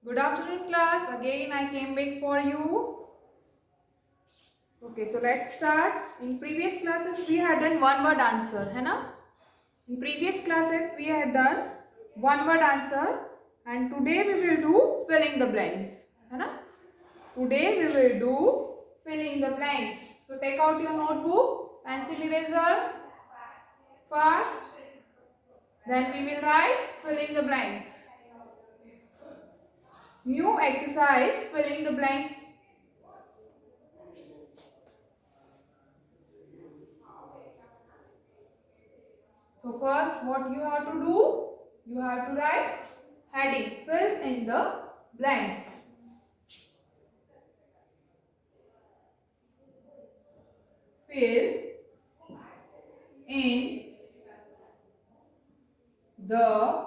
Good afternoon, class. Again, I came back for you. Okay, so let's start. In previous classes, we had done one word answer, है ना? In previous classes, we had done one word answer, and today we will do filling the blanks, है ना? Today we will do filling the blanks. So take out your notebook, pencil, eraser, fast. Then we will write filling the blanks. New exercise, filling the blanks. So first what you have to do? You have to write heading, fill in the blanks. Fill in the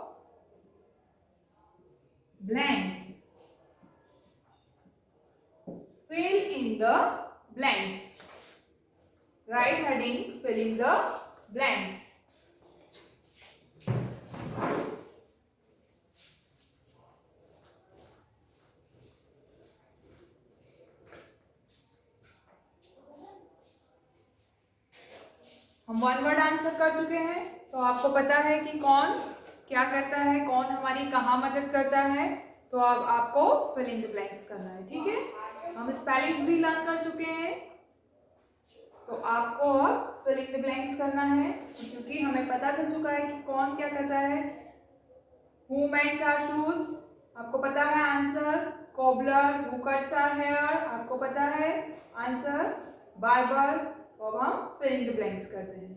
blanks. Fill in the blanks. Write heading, filling the blanks. हम one word answer कर चुके हैं, तो आपको पता है कि कौन क्या करता है, कौन हमारी कहाँ मदद करता है। तो अब आपको फिल इन द ब्लैंक्स करना है, ठीक है। हम स्पेलिंग्स भी लर्न कर चुके हैं, तो आपको अब फिल इन द ब्लैंक्स करना है, क्योंकि हमें पता चल चुका है कि कौन क्या करता है। हु मेंट्स आवर शूज, आपको पता है answer. Cobbler, who cuts our hair, आपको पता है आंसर। बार्बर, तो अब हम फिल इन द ब्लैंक्स करते हैं।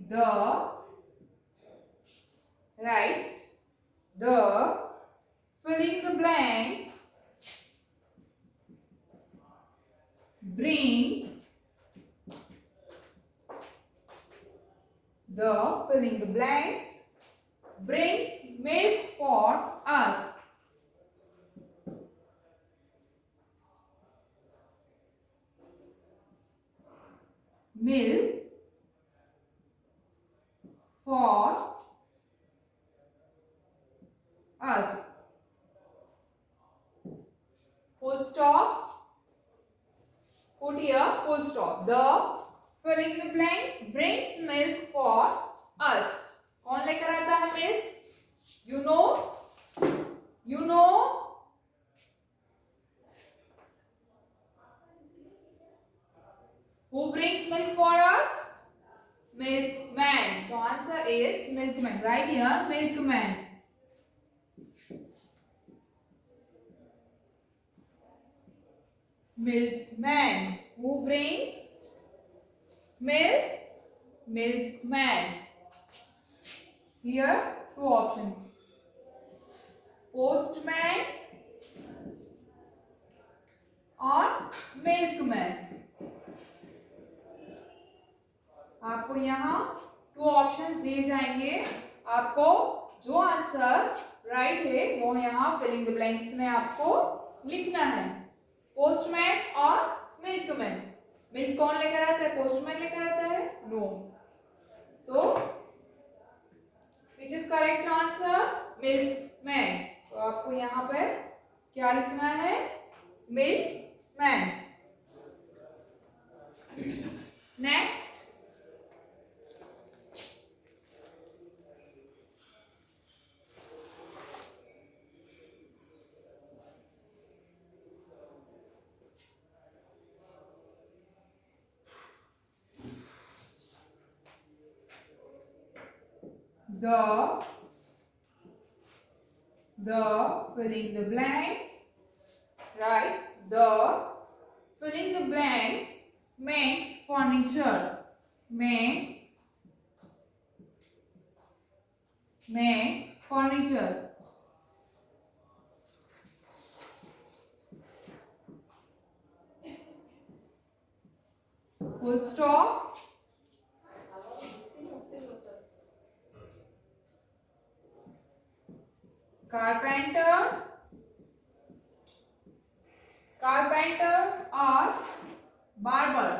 The, right, the, filling the blanks, brings, the, filling the blanks, brings milk for us. Milk for us. Full stop. Put here full stop. The, filling the blanks, brings milk for us. कौन लेकर आता है milk? You know? You know? Who brings milk for us? Milkman. So answer is milkman. Right here, milkman. Milkman. Who brings milk? Milkman. Here, two options. Postman और milkman. आपको यहाँ two options दिए जाएंगे। आपको जो आंसर राइट है वो यहाँ फिलिंग द ब्लैंक्स में आपको लिखना है। पोस्टमैन और मिल्कमैन। मिल्क कौन लेकर आता है? पोस्टमैन लेकर आता है? No. So which is correct answer? Milkman. तो आपको यहाँ पर क्या लिखना है? Milkman. Next, the filling the blanks, right? The filling the blanks makes furniture, makes furniture. Full stop. Carpenter, or barber.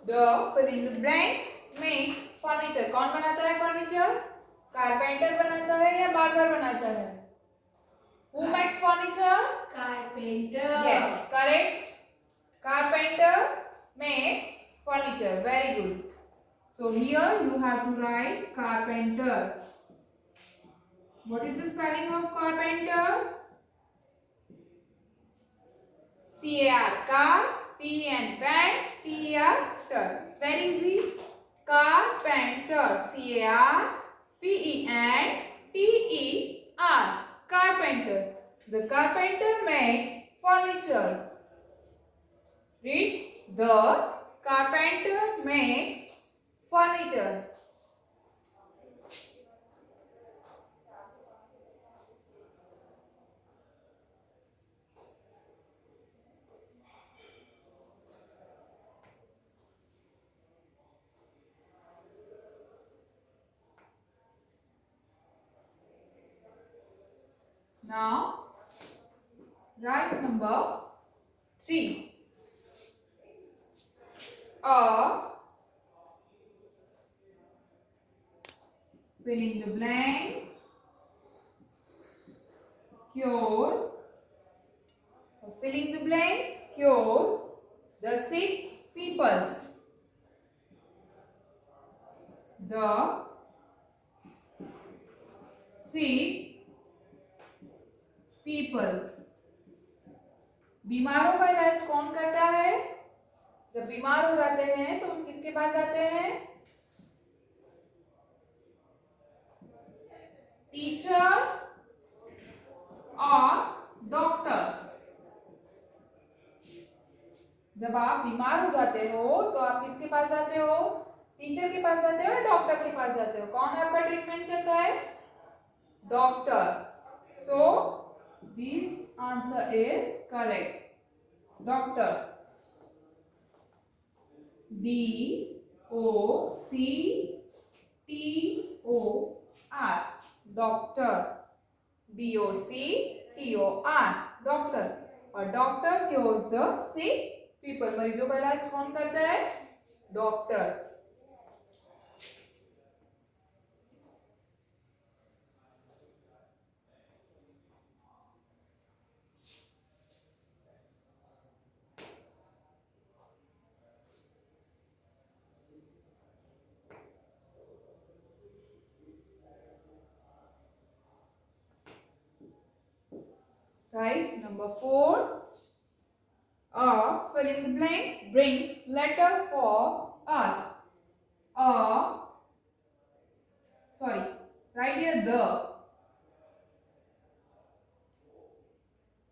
The filling the blanks makes furniture कौन बनाता है? फर्नीचर कारपेंटर बनाता है या बार्बर बनाता है? Who makes furniture? Carpenter. Yes, correct. Carpenter makes furniture. Very good. So here you have to write carpenter. What is the spelling of carpenter? C-A-R, car, P-N, pen, T-E-R, ter. It's very easy. Carpenter, C-A-R, P-E-N, T-E-R, carpenter. The carpenter makes furniture. Read. The carpenter makes furniture. Now, write number 3. A, fill in the blanks, cures, filling the blanks, cures the sick people. The sick people. बीमारों का इलाज कौन करता है? जब बीमार हो जाते हैं तो हम किसके पास जाते हैं? टीचर और डॉक्टर. जब आप बीमार हो जाते हो तो आप किसके पास जाते हो? टीचर के पास जाते हो या डॉक्टर के पास जाते हो? कौन आपका ट्रीटमेंट करता है? Doctor. So this answer is correct. Doctor. D-O-C-T-O-R. Doctor. D-O-C-T-O-R. Doctor. और doctor cures the sick people. मरीजों का इलाज कौन करता है? Doctor. Right, number 4. Fill in the blanks brings letter for us. Right here the.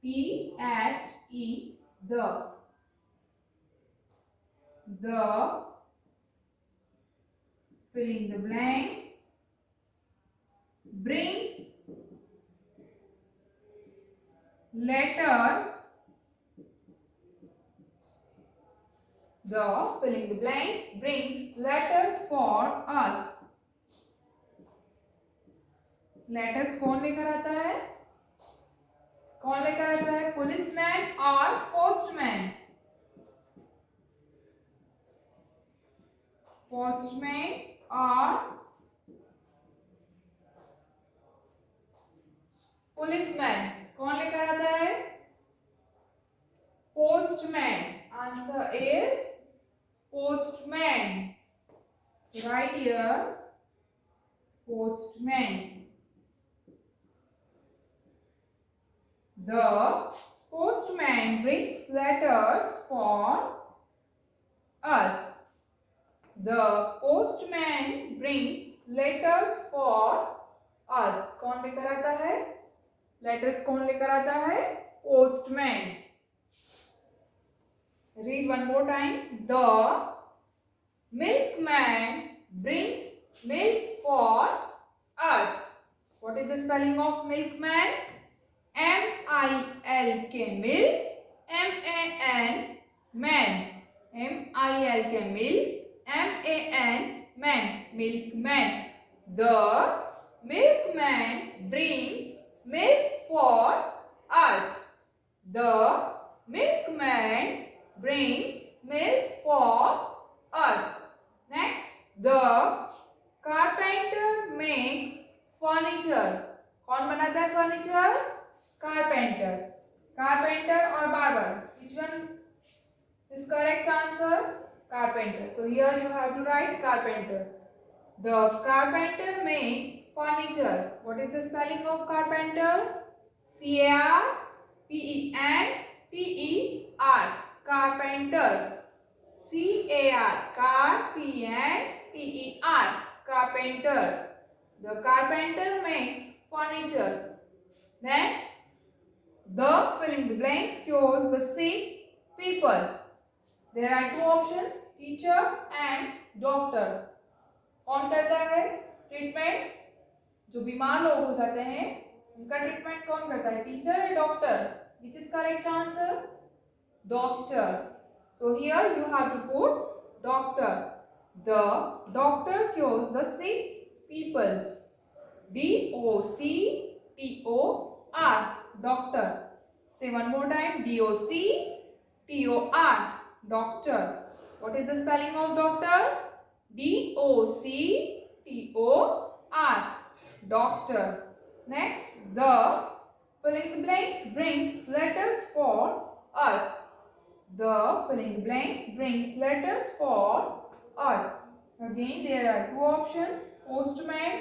T-H-E, the. The, fill in the blanks, brings letters. The, fill in the blanks, brings letters for us. Letters कौन लेकर आता है? कौन लेकर आता है? Policeman और postman. Postman और पुलिसमैन. कौन लेकर आता है? Postman. Answer is postman. So write here postman. The postman brings letters for us. The postman brings letters for us. कौन लेकर आता है? Letters कौन लेकर आता है? Postman. Read one more time. The milkman brings milk for us. What is the spelling of milkman? M-I-L-K, milk. M-A-N, man. M-I-L-K, milk. M-A-N, man. Milkman. The milkman brings milk for us. The milkman brings milk for us. Next, the carpenter makes furniture. कौन बनाता है furniture? Carpenter. Carpenter और barber, which one is correct answer? Carpenter. So here you have to write carpenter. The carpenter makes furniture. What is the spelling of carpenter? C-A-R-P-E-N-T-E-R. Carpenter. C-A-R. P-E-N-T-E-R. Carpenter. The carpenter makes furniture. Then the filling the blanks cures the sick people. There are two options, teacher and doctor. कौन करता है treatment? जो बीमार लोग हो जाते हैं उनका ट्रीटमेंट कौन करता है, टीचर या doctor? Which is correct answer? Doctor. So here you have to put doctor. The doctor cures the sick people. D-O-C-T-O-R. Doctor. Say one more time. D-O-C-T-O-R. Doctor. What is the spelling of doctor? D-O-C-T-O-R. Doctor. Next, the filling the blanks brings letters for us. The filling the blanks brings letters for us. Again, there are two options, postman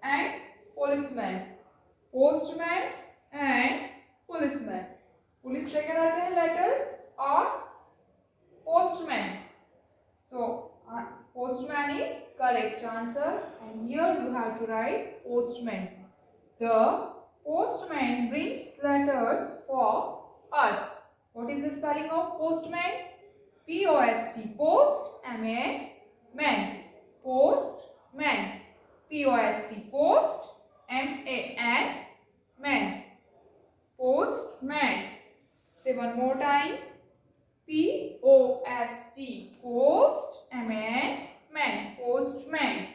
and policeman. Postman and policeman. Police लेकर आते हैं letters और postman. So postman is correct answer, and here you have to write postman. The postman brings letters for us. What is the spelling of postman? P-O-S-T. Post. M-A-N. Man. Postman. P-O-S-T. Post. M-A-N. Man. Postman. Say one more time. P-O-S-T. Post. M-A-N. Man. Postman.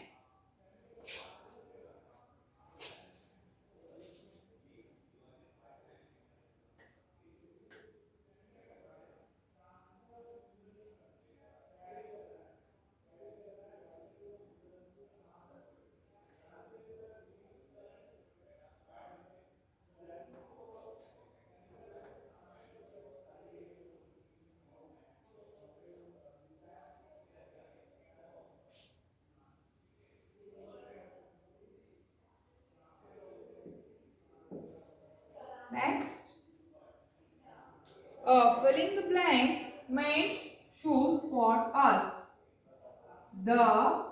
Next, filling the blanks meant shoes for us. The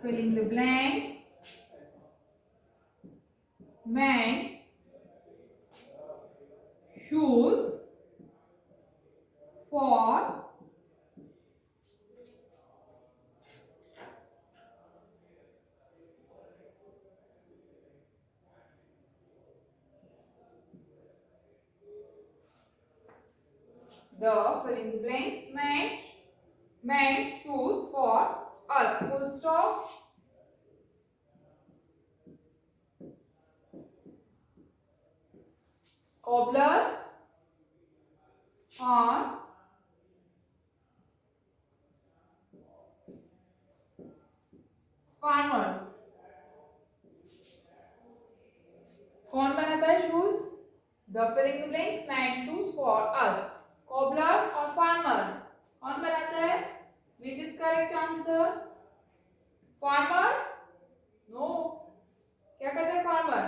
filling the blanks meant shoes for the filling the blanks meant shoes for us. Full stop. Cobbler or farmer. कौन बनाता है shoes? The filling the blanks meant shoes for us. Cobbler or farmer. कौन बनाता है? Which is correct answer? Farmer? No. क्या करता है farmer?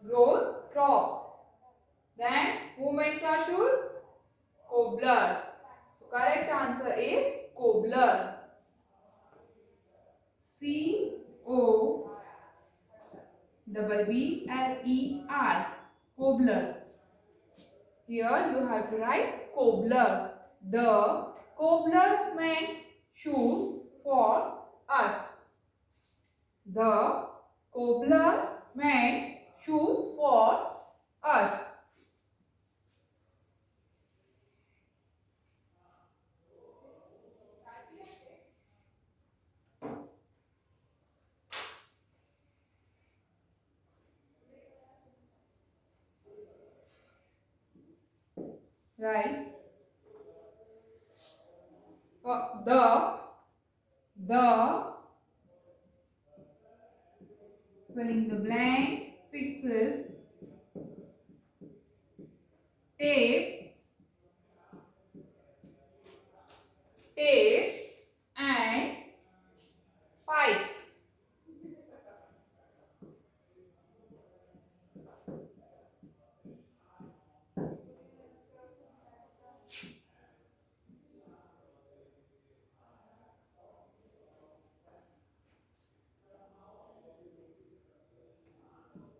Grows crops. Then who makes our shoes? Cobbler. So correct answer is cobbler. C-O-B-B-L-E-R. Cobbler. Here you have to write cobbler. The cobbler makes shoes for us. The cobbler made shoes for us. Right. The filling the blank, fixes, tapes and pipes.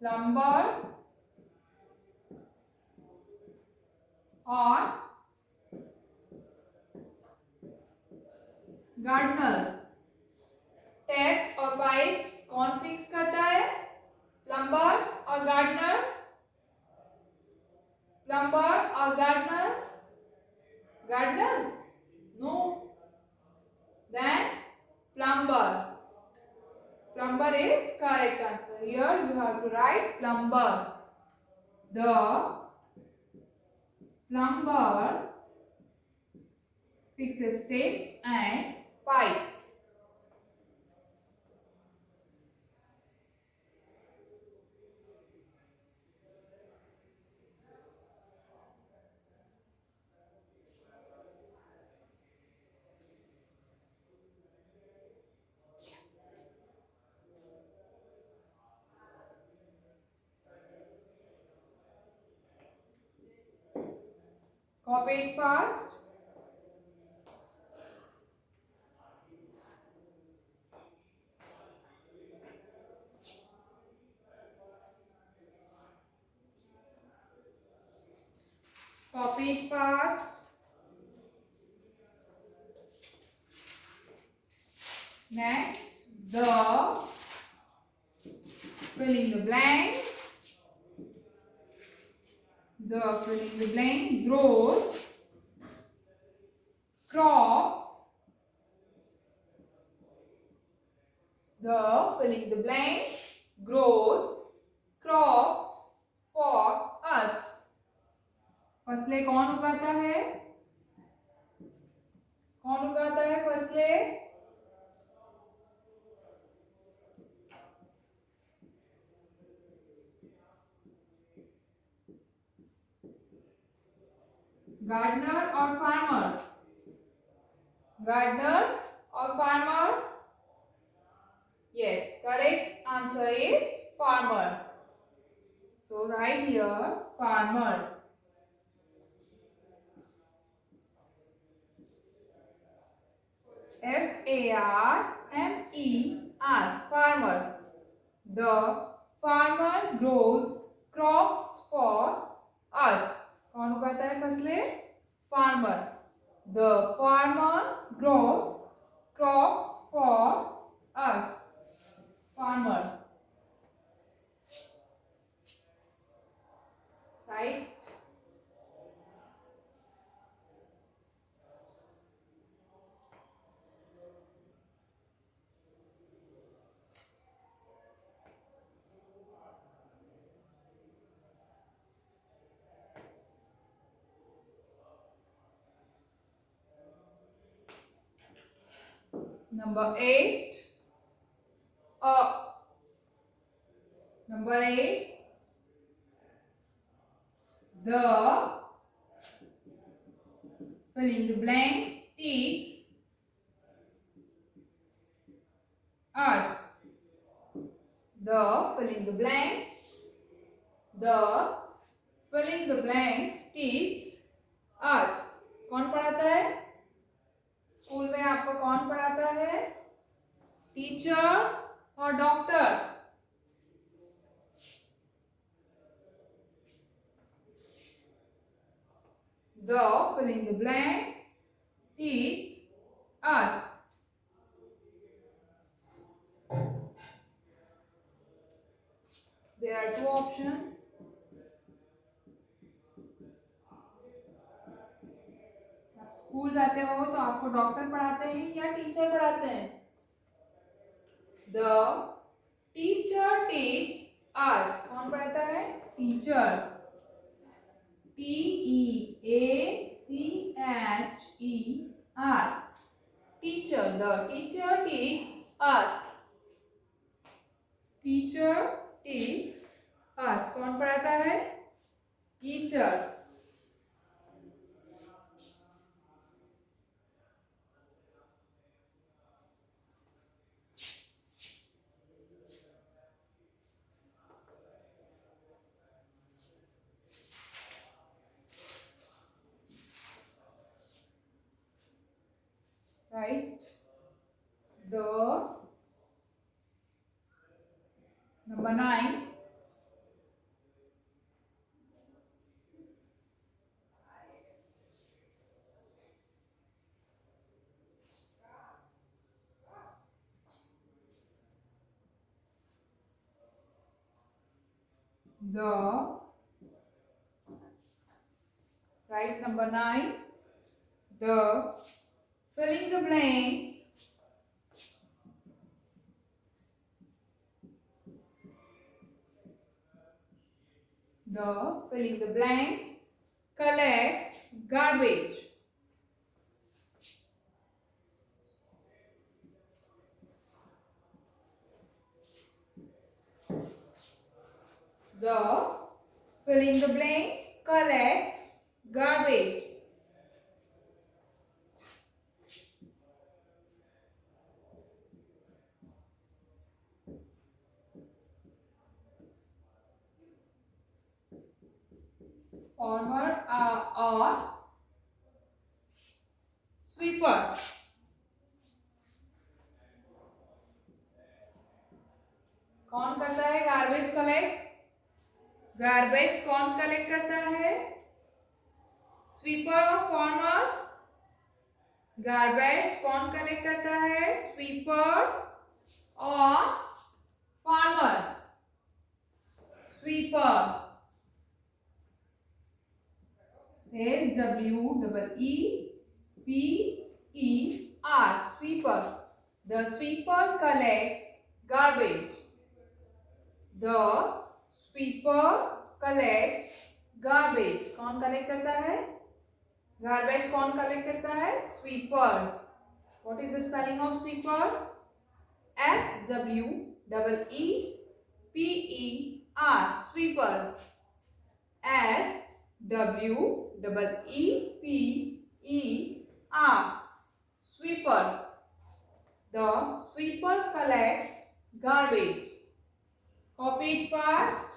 Plumber और gardener. Taps और pipes कौन fix करता है? Plumber और gardener. Plumber और gardener. Gardener? No. Then plumber. Plumber is correct answer. Here you have to write plumber. The plumber fixes taps and pipes. Copy it fast. Copy it fast. Next, the filling the blanks. The filling the blank grows crops. The filling the blank grows crops for us. फसलें कौन उगाता है? कौन उगाता है फसलें? Gardener और farmer. Gardener और farmer? Yes, correct answer is farmer. So write here farmer. F-A-R-M-E-R, farmer. The farmer grows crops for us. कौन उगाता है फसलें? Farmer. The farmer grows crops for us. Farmer. Right? Number 8. Number 8. The filling the blanks teach us. The filling the blanks. The filling the blanks teach us. कौन पढ़ाता है? School में आपको कौन पढ़ाता है? टीचर और doctor? The filling the blanks teach us. There are two options. आप स्कूल जाते हो तो आपको डॉक्टर पढ़ाते हैं या टीचर पढ़ाते हैं? The teacher teaches us. कौन पढ़ाता है? Teacher. T-E-A-C-H-E-R. Teacher. The teacher teaches us. Teacher teach us. कौन पढ़ाता है? Teacher. Right. The number 9. The right, number 9. The filling the blanks. The filling the blanks collects garbage. The filling the blanks collects garbage. Farmer or sweeper. कौन करता है garbage collect? Garbage कौन collect करता है? Sweeper और farmer? Garbage कौन collect करता है? स्वीपर और farmer? Sweeper. SWEEPER. Sweeper. The sweeper collects garbage. The sweeper collects garbage. कौन कलेक्ट करता है? गार्बेज कौन कलेक्ट करता है? Sweeper. What is the spelling of sweeper? SWEEPER. Sweeper. SWEEPER. Sweeper. The sweeper collects garbage. Copy it fast.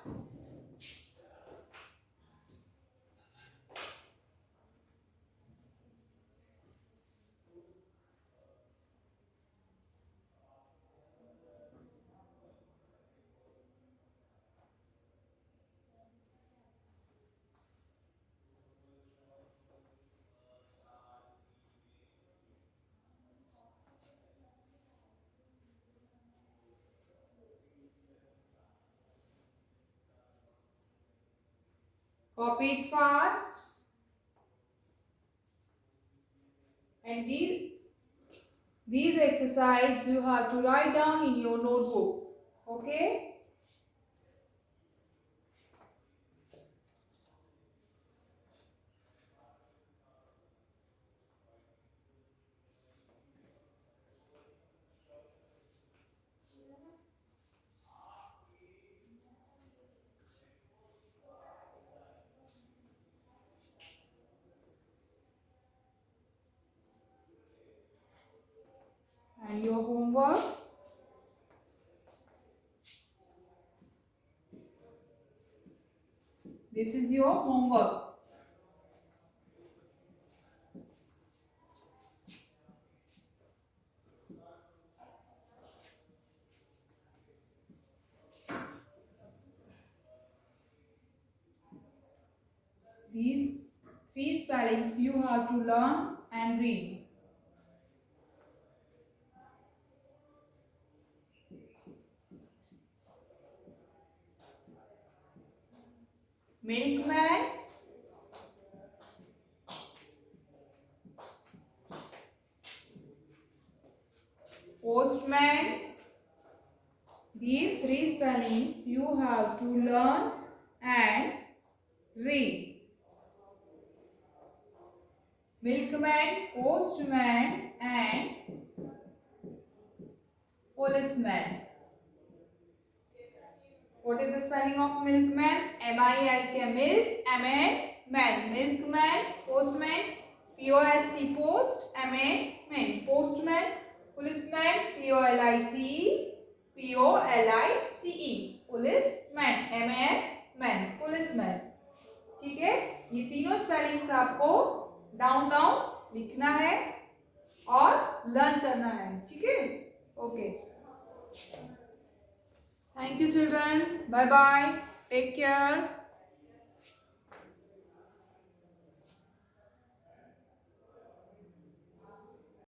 Copy it fast. And these exercises you have to write down in your notebook. Okay? And your homework. This is your homework. These 3 spellings you have to learn and read. Milkman, postman. These 3 spellings you have to learn and read. Milkman, postman and policeman. What is the spelling of milkman? M-I-L-K, milk, M-A, man, milkman. Postman, P-O-S-T, post, M-A, man, postman. Policeman, P-O-L-I-C-E, P-O-L-I-C-E, policeman, M-A, man, policeman. ठीक है, ये तीनों spellings आपको down down लिखना है और learn करना है. ठीक है, okay. Thank you children. Bye bye. Take care.